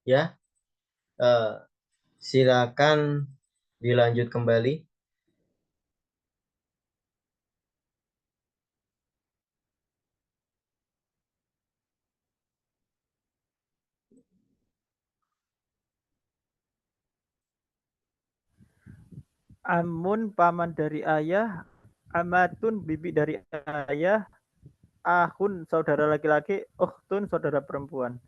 Ya, eh, silakan dilanjut kembali. Amun paman dari ayah, amatun bibi dari ayah, ahun saudara laki-laki, ukhtun saudara perempuan.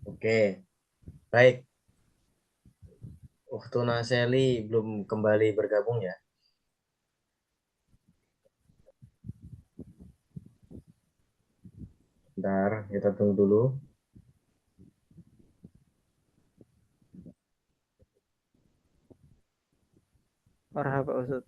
Oke, baik. Uhtuna Seli belum kembali bergabung ya. Bentar, kita tunggu dulu. Marhaba Ustaz.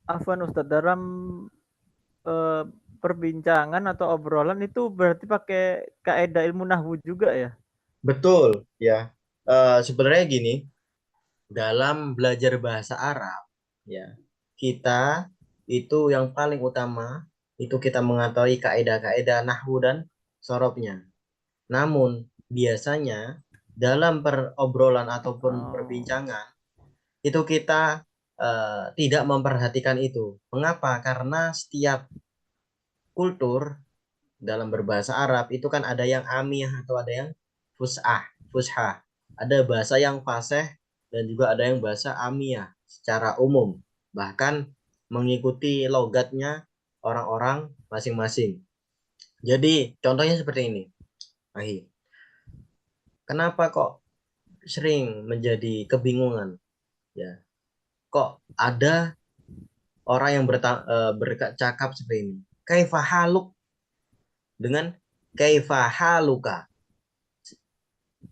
Afwan Ustaz, dalam eh, perbincangan atau obrolan itu berarti pakai kaidah ilmu nahwu juga ya? Betul, ya. Sebenarnya gini, dalam belajar bahasa Arab, ya, kita itu yang paling utama itu kita mengetahui kaidah-kaidah nahwu dan sorobnya. Namun biasanya dalam perobrolan ataupun Oh, perbincangan itu kita tidak memperhatikan itu. Mengapa? Karena setiap kultur dalam berbahasa Arab itu kan ada yang amiyah atau ada yang fushah. Ada bahasa yang fasih dan juga ada yang bahasa amiyah secara umum. Bahkan mengikuti logatnya orang-orang masing-masing. Jadi contohnya seperti ini. Ahi, kenapa kok sering menjadi kebingungan? Ya, kok ada orang yang bercakap seperti ini. Kaifa haluk dengan kaifa haluka.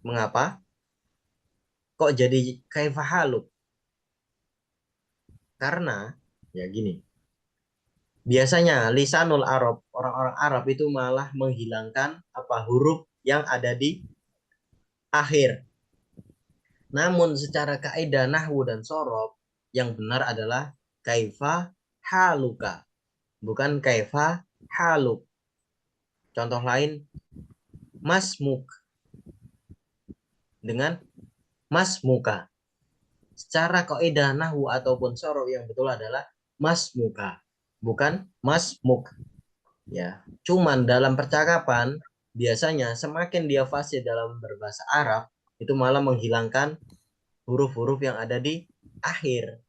Mengapa? Kok jadi kaifa haluk? Karena ya gini, biasanya lisanul Arab, orang-orang Arab itu malah menghilangkan apa huruf yang ada di akhir. Namun secara kaidah nahwu dan sorob yang benar adalah kaifa haluka, bukan kaifa haluk. Contoh lain masmuk dengan masmuka. Secara kaidah nahwu ataupun sorob yang betul adalah masmuka, bukan masmuk. Ya, cuman dalam percakapan biasanya semakin dia fasih dalam berbahasa Arab itu malah menghilangkan huruf-huruf yang ada di akhir.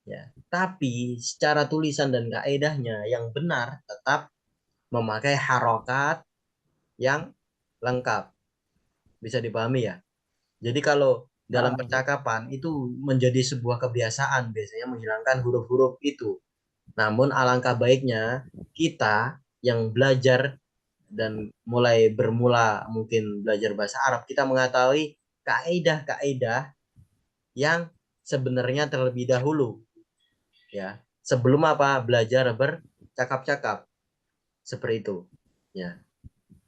Ya, tapi secara tulisan dan kaedahnya yang benar tetap memakai harokat yang lengkap. Bisa dipahami ya? Jadi kalau dalam nah, percakapan itu menjadi sebuah kebiasaan biasanya menghilangkan huruf-huruf itu. Namun alangkah baiknya kita yang belajar dan mulai bermula mungkin belajar bahasa Arab, kita mengetahui kaidah-kaidah yang sebenarnya terlebih dahulu ya. Sebelum apa? Belajar bercakap-cakap seperti itu. Ya.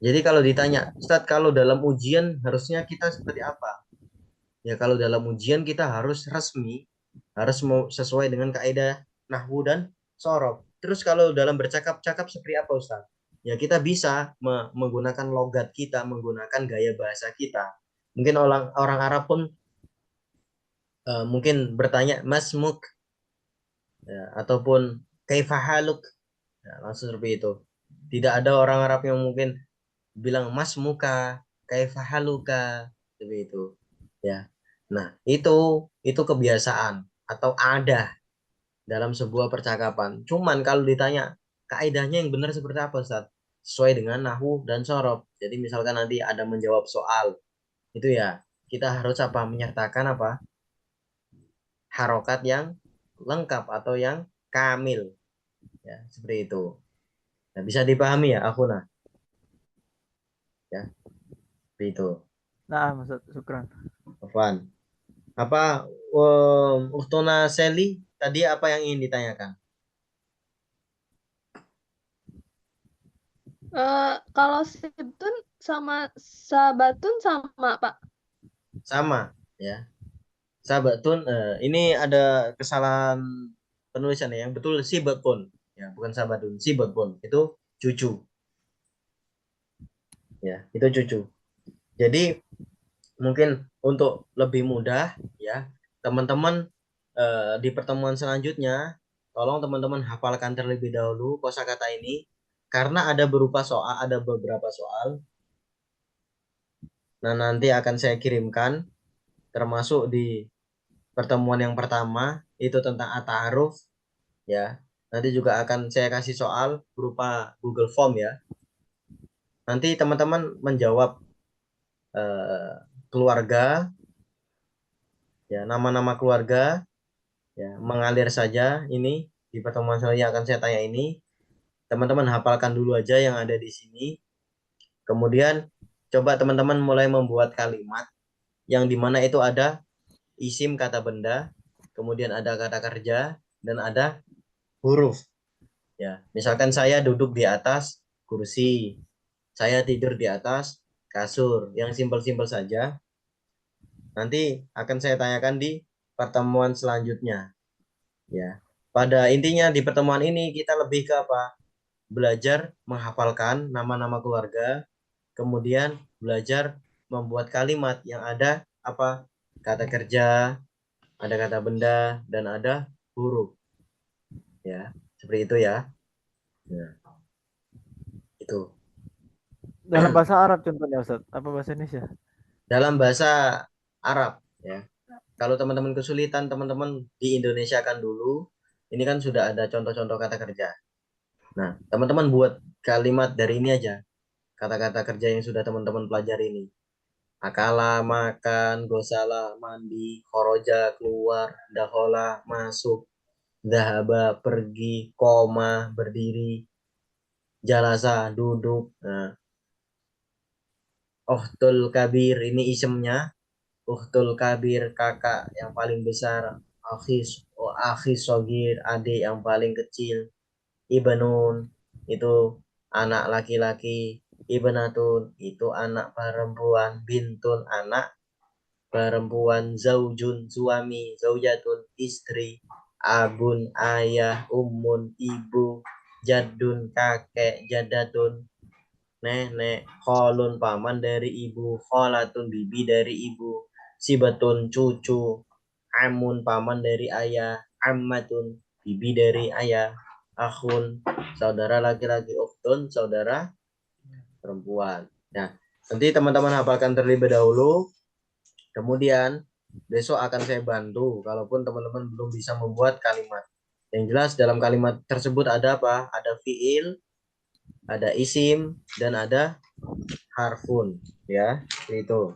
Jadi kalau ditanya, Ustadz, kalau dalam ujian harusnya kita seperti apa? Ya kalau dalam ujian kita harus resmi, harus sesuai dengan kaidah nahwu dan sorob. Terus kalau dalam bercakap-cakap seperti apa Ustaz? Ya kita bisa menggunakan logat kita, menggunakan gaya bahasa kita. Mungkin orang orang Arab pun mungkin bertanya masmuk ya, ataupun kaifahaluk ya, langsung seperti itu. Tidak ada orang Arab yang mungkin bilang masmuka, kaifahaluka seperti itu. Ya. Nah, itu kebiasaan atau ada dalam sebuah percakapan. Cuman kalau ditanya kaidahnya yang benar seperti apa, Ustaz? Sesuai dengan nahwu dan sorob. Jadi misalkan nanti ada menjawab soal, itu ya kita harus apa? Menyertakan apa? Harokat yang lengkap atau yang kamil. Ya, seperti itu. Nah, bisa dipahami ya, aku nah, ya, seperti itu. nah Ustaz, syukran. Afwan. Apa Uhtuna Seli tadi apa yang ingin ditanyakan? Kalau Sibtun sama Sabatun sama, Pak. Sama ya. Sabatun ini ada kesalahan penulisan ya. Yang betul Sibetun ya, bukan Sabatun. Sibetun itu cucu ya, itu cucu. Jadi mungkin untuk lebih mudah ya, teman-teman di pertemuan selanjutnya tolong teman-teman hafalkan terlebih dahulu kosakata ini karena ada berupa soal, ada beberapa soal. Nah, nanti akan saya kirimkan termasuk di pertemuan yang pertama itu tentang at-ta'aruf ya. Nanti juga akan saya kasih soal berupa Google Form ya. Nanti teman-teman menjawab eh, keluarga ya, nama-nama keluarga ya, mengalir saja ini di pertemuan selanjutnya akan saya tanya ini. Teman-teman hafalkan dulu aja yang ada di sini. Kemudian coba teman-teman mulai membuat kalimat yang dimana itu ada isim kata benda, kemudian ada kata kerja dan ada huruf. Ya, misalkan saya duduk di atas kursi, saya tidur di atas kasur, yang simpel-simpel saja. Nanti akan saya tanyakan di pertemuan selanjutnya. Ya, pada intinya di pertemuan ini kita lebih ke apa? Belajar menghafalkan nama-nama keluarga, kemudian belajar membuat kalimat yang ada apa? Kata kerja, ada kata benda, dan ada huruf. Ya, seperti itu ya. Nah, itu. Dalam bahasa Arab contohnya Ustaz, apa bahasa Indonesia? Dalam bahasa Arab ya. Kalau teman-teman kesulitan, teman-teman di Indonesia kan dulu. Ini kan sudah ada contoh-contoh kata kerja. Nah, teman-teman buat kalimat dari ini aja. Kata-kata kerja yang sudah teman-teman pelajari ini. Akala, makan, gosala, mandi, koroja, keluar, dahola, masuk, dahaba, pergi, koma, berdiri, jalasa, duduk. Nah, Ohtul kabir ini isemnya. Uhtul kabir kakak yang paling besar. Akhis sogir adik yang paling kecil. Ibnun itu anak laki-laki. Ibnatun itu anak perempuan. Bintun anak perempuan. Zaujun suami. Zaujatun istri. Abun ayah. Umun ibu. Jadun kakek. Jadatun nenek, kholun paman dari ibu, kholatun bibi dari ibu, sibatun cucu, amun paman dari ayah, ammatun bibi dari ayah, akhun saudara laki-laki, ukhtun saudara perempuan. Nah, nanti teman-teman hafalkan terlebih dahulu, kemudian besok akan saya bantu kalaupun teman-teman belum bisa membuat kalimat. Yang jelas dalam kalimat tersebut ada apa? Ada fiil, ada isim, dan ada harfun ya itu.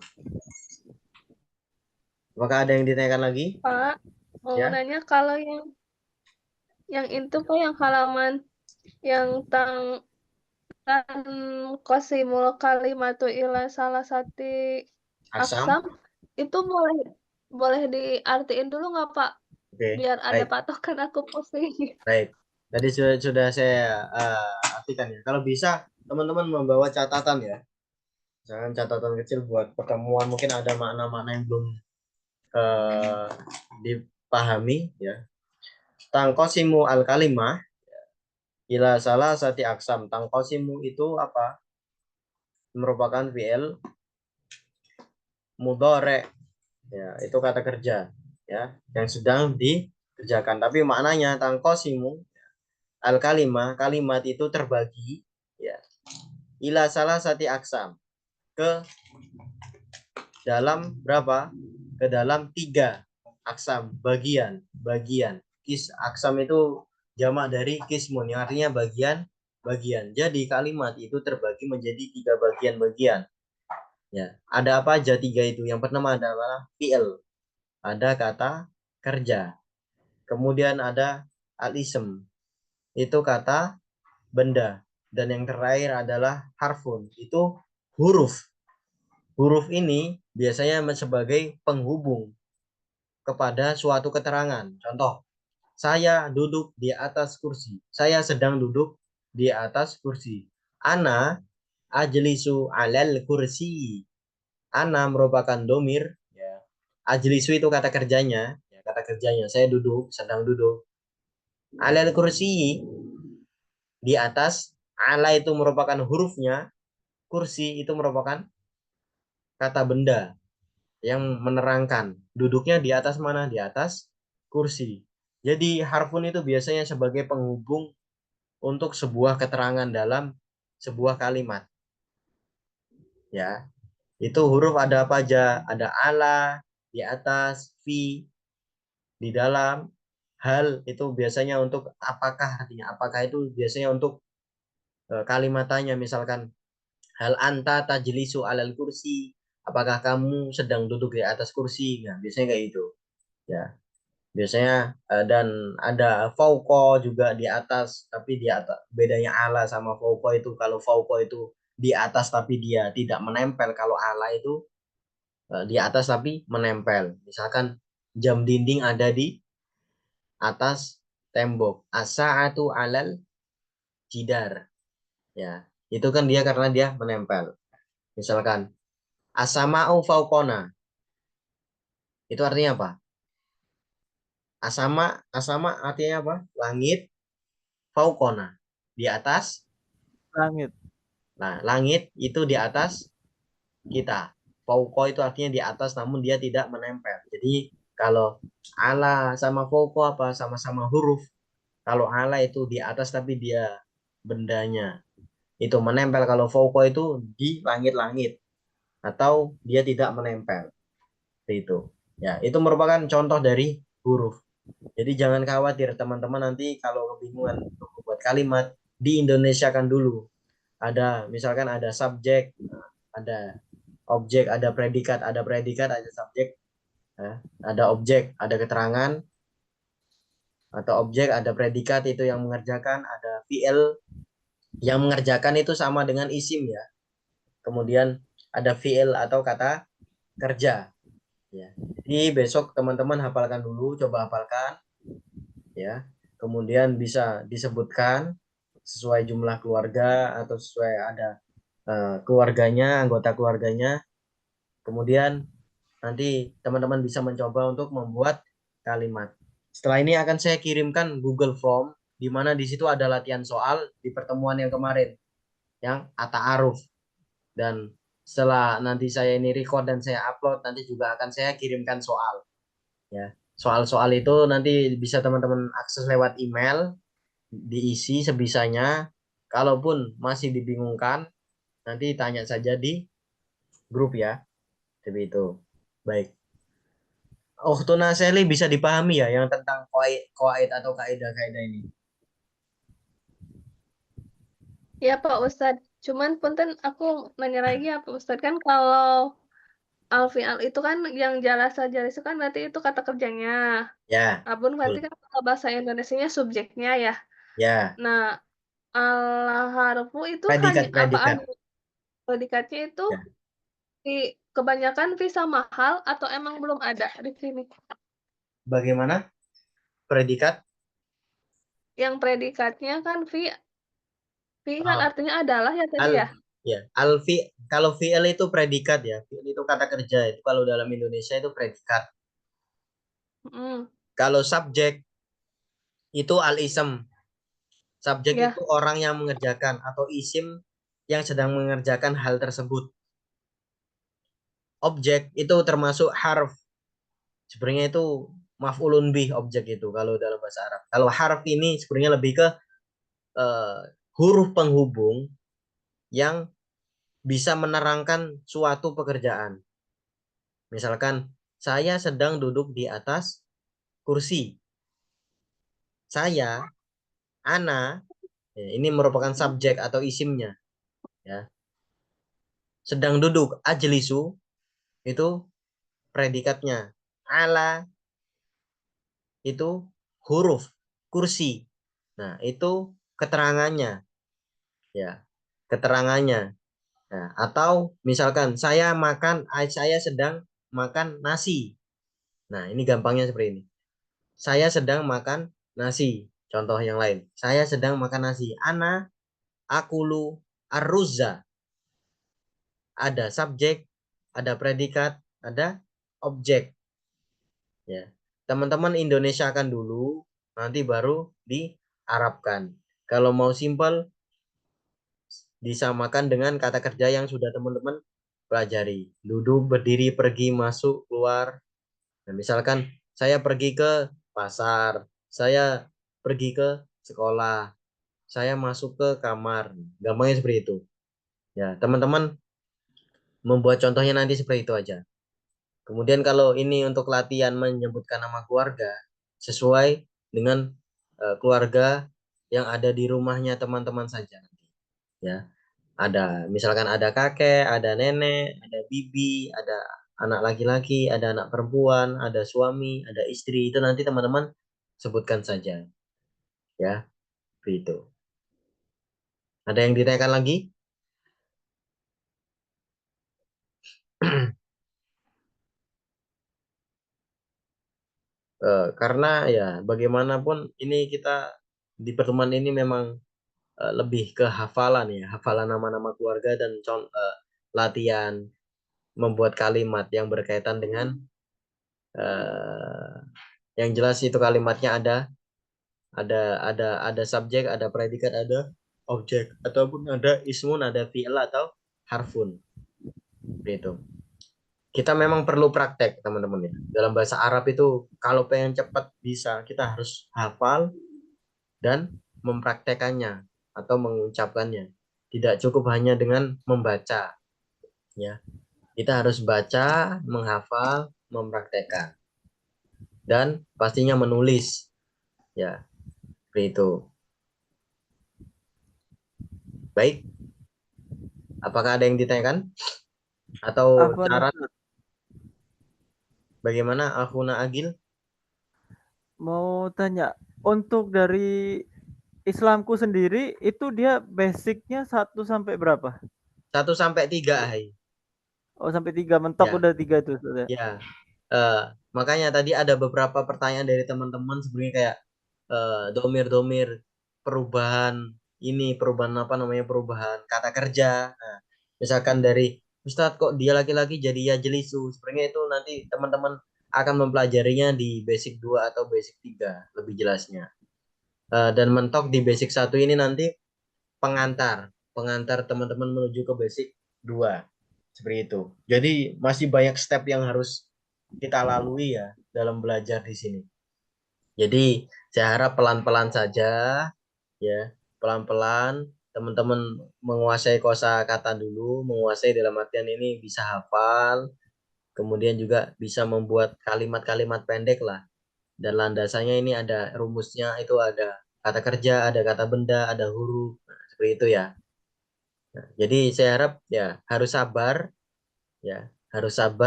Apakah ada yang ditanyakan lagi Pak, mau ya? nanya kalau yang itu Pak yang halaman yang tentang qasimul kalimatu ila salah satu Asam. aksam itu boleh boleh diartiin dulu nggak Pak? Oke, Biar ada baik, patokan aku pusing. baik. Tadi sudah saya artikan ya. Kalau bisa teman-teman membawa catatan ya, jangan catatan kecil buat pertemuan, mungkin ada makna-makna yang belum eh, dipahami ya. Tangkosimu al kalimah ila salah sati aksam. Tangkosimu itu apa? Merupakan fi'il mudhari ya, itu kata kerja ya yang sedang dikerjakan. Tapi maknanya tangkosimu al kalimah, kalimat itu terbagi ya ila salah sati aksam, ke dalam berapa? Ke dalam 3 aksam, bagian, bagian. Aksam itu jamak dari kismun yang artinya bagian, bagian. Jadi kalimat itu terbagi menjadi 3 bagian-bagian. Ya, ada apa aja 3 itu? Yang pertama adalah fi'il, ada kata kerja. Kemudian ada al-ism, itu kata benda. Dan yang terakhir adalah harfun, itu huruf. Huruf ini biasanya sebagai penghubung kepada suatu keterangan. Contoh, saya duduk di atas kursi. Saya sedang duduk di atas kursi. Ana ajlisu alal kursi. Ana merupakan domir. Ya. Ajlisu itu kata kerjanya. Ya, kata kerjanya. Saya duduk, sedang duduk. Alal kursi, di atas. Ala itu merupakan hurufnya. Kursi itu merupakan kata benda yang menerangkan. Duduknya di atas mana? Di atas kursi. Jadi harfun itu biasanya sebagai penghubung untuk sebuah keterangan dalam sebuah kalimat. Ya, itu huruf ada apa aja? Ada ala, di atas, fi, di dalam, hal itu biasanya untuk apakah, artinya apakah itu biasanya untuk kalimatannya, misalkan hal anta tajlisu alal kursi, apakah kamu sedang duduk di atas kursi. Nah, biasanya kayak gitu. Ya, biasanya dan ada fauqa juga di atas, tapi di atas. Bedanya ala sama fauqa itu, kalau fauqa itu di atas tapi dia tidak menempel, kalau ala itu di atas tapi menempel. Misalkan jam dinding ada di atas tembok. As-sa'atu alal jidar. Ya, itu kan dia karena dia menempel. Misalkan as-sama'u fauqona. Itu artinya apa? Asama artinya apa? Langit, fauqona di atas. Langit. Nah, langit itu di atas kita. Fauqa itu artinya di atas namun dia tidak menempel. Jadi kalau ala sama fauqa apa? Sama-sama huruf. Kalau ala itu di atas tapi dia bendanya itu menempel. Kalau fauqa itu di langit-langit atau dia tidak menempel. Itu. Ya, itu merupakan contoh dari huruf. Jadi jangan khawatir teman-teman, nanti kalau kebingungan untuk membuat kalimat, di Indonesia kan dulu. Ada misalkan ada subjek, ada objek, ada predikat, ada subjek, ada objek, ada keterangan, atau objek, ada predikat itu yang mengerjakan, ada fi'il yang mengerjakan itu sama dengan isim ya. Kemudian ada fi'il atau kata kerja. Ya. Jadi besok teman-teman hafalkan dulu, coba hafalkan ya. Kemudian bisa disebutkan sesuai jumlah keluarga atau sesuai ada keluarganya, anggota keluarganya. Kemudian nanti teman-teman bisa mencoba untuk membuat kalimat. Setelah ini akan saya kirimkan Google Form, di mana di situ ada latihan soal di pertemuan yang kemarin, yang Ata'aruf. Dan setelah nanti saya ini record dan saya upload, nanti juga akan saya kirimkan soal. Ya, soal-soal itu nanti bisa teman-teman akses lewat email, diisi sebisanya. Kalaupun masih dibingungkan, nanti tanya saja di grup ya. Seperti itu. Baik. Tuna Seli bisa dipahami ya yang tentang koaid atau kaidah-kaidah ini. Ya Pak Ustadz, cuman punten aku nanya lagi ya Pak Ustadz, kan kalau alfial itu kan yang jalasa jalis itu kan berarti itu kata kerjanya. Ya, Abun berarti betul. kan kalau bahasa Indonesianya subjeknya ya. Ya, Nah, al harfu itu hanya apa predikat-predikat. aja? Predikatnya itu Ya. di kebanyakan fi sama hal atau emang belum ada di sini? Bagaimana predikat? Yang predikatnya kan fi kan Oh, artinya adalah ya tadi al ya. ya, alfi kalau fi'il itu predikat ya. Fi'il itu kata kerja, itu kalau dalam Indonesia itu predikat. Hmm, Kalau subjek itu al-ism. Subjek itu ya, orang yang mengerjakan atau isim yang sedang mengerjakan hal tersebut. Objek itu termasuk harf. Sebenarnya itu maf'ulun bih, objek itu kalau dalam bahasa Arab. Kalau harf ini sebenarnya lebih ke eh, huruf penghubung yang bisa menerangkan suatu pekerjaan. Misalkan saya sedang duduk di atas kursi. Saya, ana, ini merupakan subjek atau isimnya. Ya. Sedang duduk, ajlisu, itu predikatnya. Ala, itu huruf, kursi. Nah, itu keterangannya. Ya, keterangannya. Nah, atau misalkan saya sedang makan nasi. Nah, ini gampangnya seperti ini. Saya sedang makan nasi. Contoh yang lain. Saya sedang makan nasi. Ana akulu arruza. Ada subjek, ada predikat, ada objek. Ya. Teman-teman Indonesia akan dulu, nanti baru diarabkan. Kalau mau simpel, disamakan dengan kata kerja yang sudah teman-teman pelajari. Duduk, berdiri, pergi, masuk, keluar. Nah, misalkan saya pergi ke pasar, saya pergi ke sekolah, saya masuk ke kamar. Gampangnya seperti itu. Ya, teman-teman membuat contohnya nanti seperti itu aja. Kemudian kalau ini untuk latihan menyebutkan nama keluarga sesuai dengan keluarga yang ada di rumahnya teman-teman saja. Ya, ada misalkan ada kakek, ada nenek, ada bibi, ada anak laki-laki, ada anak perempuan, ada suami, ada istri. Itu nanti teman-teman sebutkan saja. Ya, begitu. Ada yang ditanyakan lagi? Karena ya bagaimanapun ini kita di pertemuan ini memang lebih ke hafalan ya, hafalan nama-nama keluarga dan latihan membuat kalimat yang berkaitan dengan yang jelas itu kalimatnya ada subjek, ada predikat, ada objek ataupun ada ismun, ada fi'il atau harfun. Gitu. Kita memang perlu praktek teman-teman ya. Dalam bahasa Arab itu kalau pengen cepat bisa, kita harus hafal dan mempraktekannya atau mengucapkannya. Tidak cukup hanya dengan membaca ya. Kita harus baca, menghafal, mempraktekkan dan pastinya menulis ya. Seperti itu. Baik, apakah ada yang ditanyakan atau Apa cara bagaimana Akhuna Agil? mau tanya, untuk dari Islamku sendiri itu dia basicnya 1 sampai berapa? 1 sampai 3 hai. Oh sampai 3, mentok Ya, udah 3 tuh. Sudah. ya. Eh, makanya tadi ada beberapa pertanyaan dari teman-teman sebenarnya kayak domir-domir perubahan ini perubahan apa namanya perubahan kata kerja. Nah, misalkan dari Ustadz kok dia laki-laki jadi ya jelisu. Sebenarnya itu nanti teman-teman akan mempelajarinya di basic 2 atau basic 3 lebih jelasnya. Dan mentok di basic 1 ini nanti pengantar teman-teman menuju ke basic 2 seperti itu. Jadi masih banyak step yang harus kita lalui ya dalam belajar di sini. Jadi saya harap pelan-pelan saja ya, pelan-pelan teman-teman menguasai kosakata dulu, menguasai dalam artian ini bisa hafal, kemudian juga bisa membuat kalimat-kalimat pendek lah. Dan landasannya ini ada rumusnya itu ada kata kerja, ada kata benda, ada huruf. Nah, seperti itu ya. Nah, jadi saya harap ya harus sabar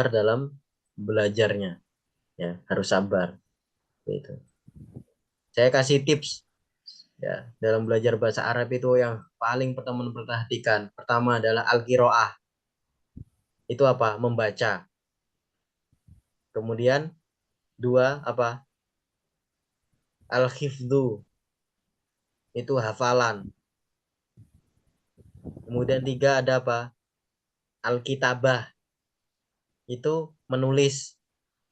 dalam belajarnya ya, harus sabar gitu. Saya kasih tips ya dalam belajar bahasa Arab itu yang paling teman perhatikan. Pertama adalah al-qiraah. Itu apa? Membaca. Kemudian 2 apa? Al-hifdzu. Itu hafalan. Kemudian 3 ada apa? Al-kitabah. Itu menulis.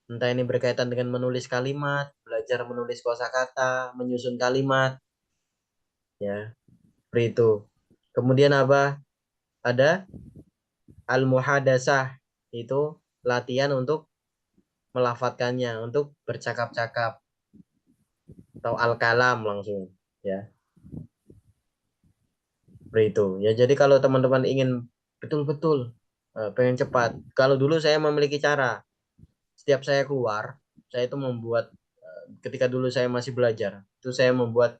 Entah ini berkaitan dengan menulis kalimat, belajar menulis kosakata, menyusun kalimat, ya, seperti itu. Kemudian apa? Ada al-muhadasah, itu latihan untuk melafadzkannya, untuk bercakap-cakap atau al-kalam langsung, ya. Seperti itu. Ya, jadi kalau teman-teman ingin betul-betul pengen cepat, kalau dulu saya memiliki cara, setiap saya keluar, saya itu membuat ketika dulu saya masih belajar, itu saya membuat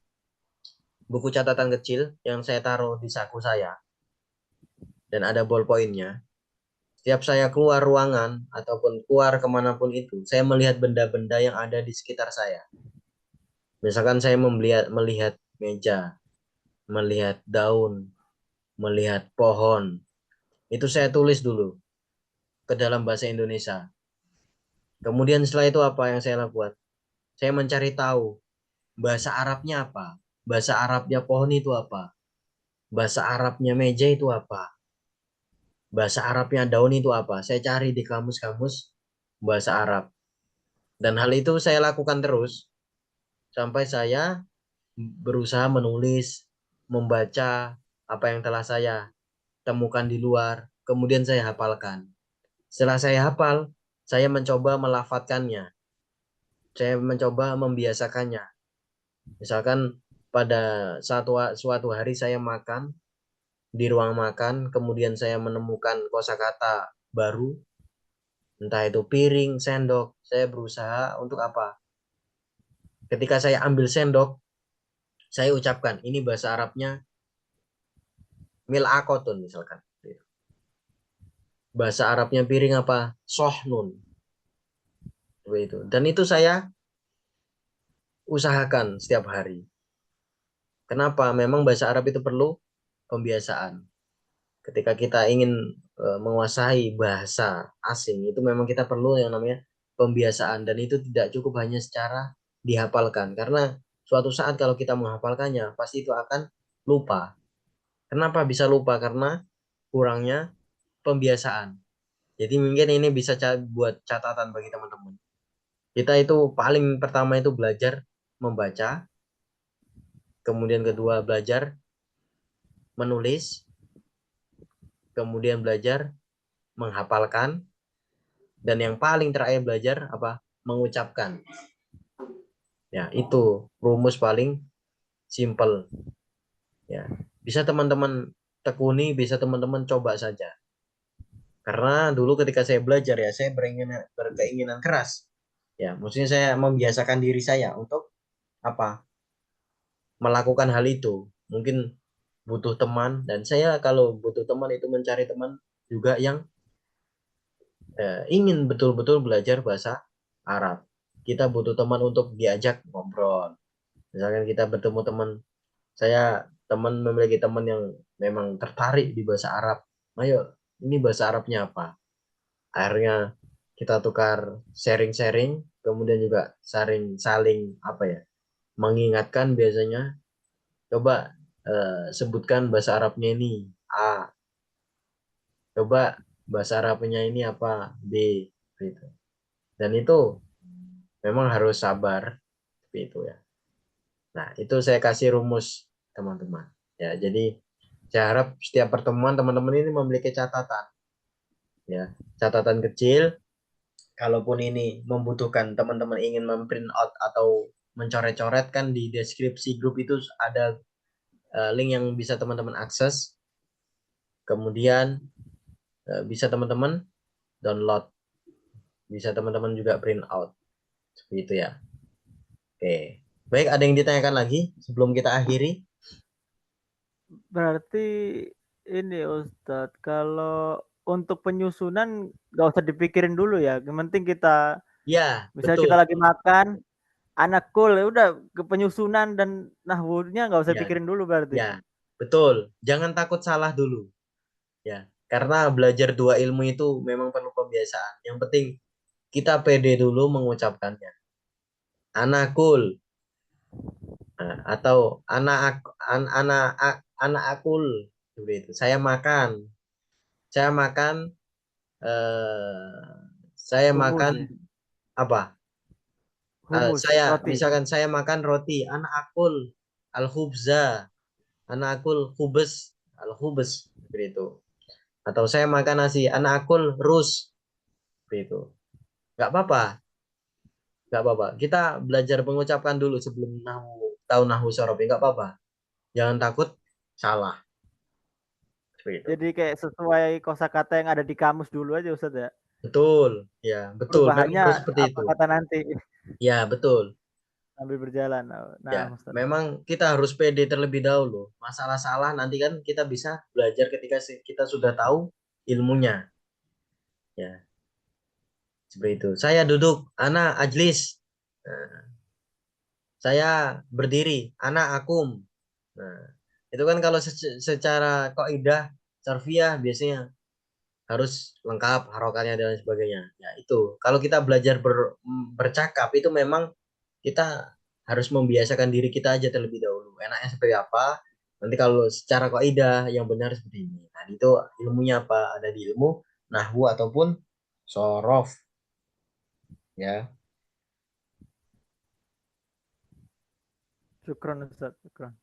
buku catatan kecil yang saya taruh di saku saya dan ada ballpointnya. Setiap saya keluar ruangan ataupun keluar kemanapun itu, saya melihat benda-benda yang ada di sekitar saya. Misalkan saya melihat meja, melihat daun, melihat pohon, itu saya tulis dulu ke dalam bahasa Indonesia. Kemudian setelah itu apa yang saya lakukan? Saya mencari tahu bahasa Arabnya apa, bahasa Arabnya pohon itu apa, bahasa Arabnya meja itu apa, bahasa Arabnya daun itu apa. Saya cari di kamus-kamus bahasa Arab. Dan hal itu saya lakukan terus sampai saya berusaha menulis, membaca apa yang telah saya temukan di luar, kemudian saya hafalkan. Setelah saya hafal, saya mencoba melafadzkannya. Saya mencoba membiasakannya. Misalkan pada suatu hari saya makan di ruang makan, kemudian saya menemukan kosakata baru, entah itu piring, sendok. Saya berusaha untuk apa? Ketika saya ambil sendok, saya ucapkan, ini bahasa Arabnya mil'akotun misalkan. Bahasa Arabnya piring apa? Sohnun. Seperti itu. Dan itu saya usahakan setiap hari. Kenapa? Memang bahasa Arab itu perlu pembiasaan. Ketika kita ingin menguasai bahasa asing, itu memang kita perlu yang namanya pembiasaan. Dan itu tidak cukup hanya secara dihafalkan. Karena suatu saat kalau kita menghafalkannya, pasti itu akan lupa. Kenapa bisa lupa? Karena kurangnya pembiasaan. Jadi mungkin ini bisa buat catatan bagi teman-teman. Kita itu paling pertama itu belajar membaca, kemudian kedua belajar menulis, kemudian belajar menghafalkan, dan yang paling terakhir belajar apa? Mengucapkan. Ya, itu rumus paling simple. Ya, bisa teman-teman tekuni, bisa teman-teman coba saja. Karena dulu ketika saya belajar ya, saya berkeinginan keras. Ya, maksudnya saya membiasakan diri saya untuk apa? Melakukan hal itu. Mungkin butuh teman, dan saya kalau butuh teman itu mencari teman juga yang ingin betul-betul belajar bahasa Arab. Kita butuh teman untuk diajak ngobrol. Misalkan kita bertemu teman, saya memiliki teman yang memang tertarik di bahasa Arab. Ayo, ini bahasa Arabnya apa? Akhirnya kita tukar sharing-sharing, kemudian juga saling apa ya? Mengingatkan biasanya. Coba sebutkan bahasa Arabnya ini A. Coba bahasa Arabnya ini apa B. Gitu. Dan itu memang harus sabar seperti itu ya. Nah, itu saya kasih rumus teman-teman. Ya, jadi saya harap setiap pertemuan teman-teman ini memiliki catatan. Ya, catatan kecil. Kalaupun ini membutuhkan teman-teman ingin memprint out atau mencoret-coret, kan di deskripsi grup itu ada link yang bisa teman-teman akses. Kemudian bisa teman-teman download. Bisa teman-teman juga print out. Seperti itu ya. Oke. Baik, ada yang ditanyakan lagi sebelum kita akhiri? Berarti ini Ustadz, kalau untuk penyusunan nggak usah dipikirin dulu ya. Yang penting kita, Ya, misalnya kita betul. lagi makan, anak cool ya udah ke penyusunan dan nahwunya nggak usah Ya, pikirin dulu berarti. ya, betul. Jangan takut salah dulu. Ya, karena belajar dua ilmu itu memang perlu pembiasaan. Yang penting kita pede dulu mengucapkannya. Anakul, nah, atau anak akul, seperti itu. Saya makan, saya Humus makan ya. apa? Humus, Saya roti. misalkan saya makan roti, anak akul al khubza, anak akul khubes, al khubes, seperti itu. Atau saya makan nasi, anak akul rus, seperti itu. Nggak apa-apa, nggak apa-apa. Kita belajar mengucapkan dulu sebelum tahu nahu sorof, nggak apa-apa. Jangan takut salah, seperti itu. Jadi kayak sesuai kosakata yang ada di kamus dulu aja Ustadz ya. Betul, ya betul. Memang Perubahannya harus seperti apa itu. kata nanti Ya betul. sambil berjalan. Nah, Ya, Ustadz. memang kita harus pede terlebih dahulu. Masalah salah nanti kan kita bisa belajar ketika kita sudah tahu ilmunya. Ya, seperti itu. Saya duduk, anak ajlis. Nah, saya berdiri, anak akum. Nah, itu kan kalau secara kaidah sarfiyah biasanya harus lengkap harokatnya dan lain sebagainya. Ya itu. Kalau kita belajar bercakap itu memang kita harus membiasakan diri kita aja terlebih dahulu. Enaknya seperti apa? Nanti kalau secara kaidah yang benar seperti ini. Nah, itu ilmunya apa? Ada di ilmu nahwu ataupun sorof. Ya. Syukron Ustaz, syukron.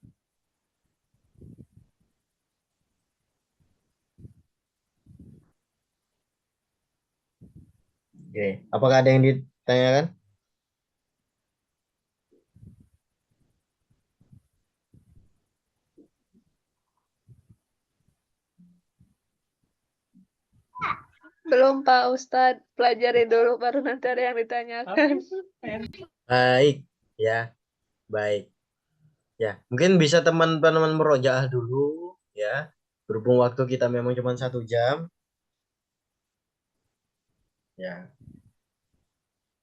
Oke. Apakah ada yang ditanyakan? Belum Pak Ustadz, pelajari dulu baru nanti ada yang ditanyakan. Baik, ya, baik. Ya, mungkin bisa teman-teman merojaah dulu, ya. Berhubung waktu kita memang cuma 1 jam, ya.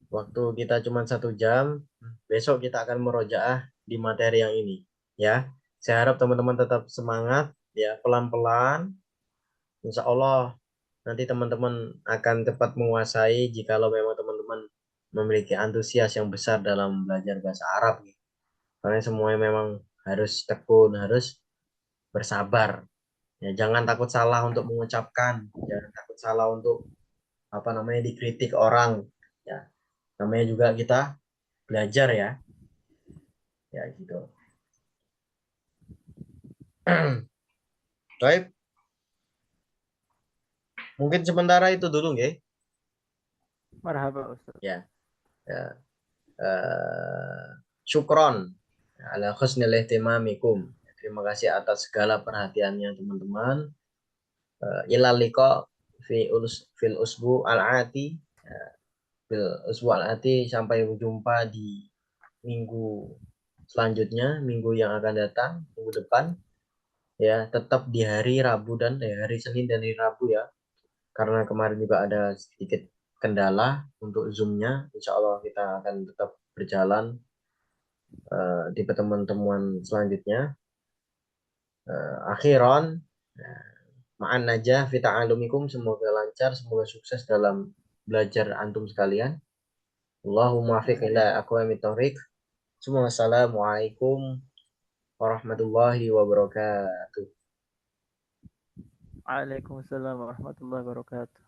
Waktu kita cuma 1 jam, besok kita akan merojaah di materi yang ini, ya. Saya harap teman-teman tetap semangat, ya, pelan-pelan. Insya Allah nanti teman-teman akan cepat menguasai jikalau memang teman-teman memiliki antusias yang besar dalam belajar bahasa Arab. Karena semuanya memang harus tekun, harus bersabar. Ya, jangan takut salah untuk mengucapkan, jangan takut salah untuk dikritik orang. Ya, namanya juga kita belajar ya. Ya gitu. Baik. Mungkin sementara itu dulu nggih. Marhaba Ustaz. Ya. Ya. Syukron ala husnil ihtimamikum. Terima kasih atas segala perhatiannya teman-teman. Ilal liqa fil usbu al-ati. Fil usbu al-ati, sampai berjumpa di minggu selanjutnya, minggu yang akan datang, minggu depan. Ya, tetap di hari Rabu dan hari Senin dan hari Rabu ya. Karena kemarin juga ada sedikit kendala untuk Zoom-nya. Insya Allah kita akan tetap berjalan di pertemuan-pertemuan selanjutnya. Akhiran, ma'an najah fi ta'alumikum, semoga lancar, semoga sukses dalam belajar antum sekalian. Allahumma afiq ila aqwamit thoriq. Assalamualaikum warahmatullahi wabarakatuh. Waalaikumsalam warahmatullahi wabarakatuh.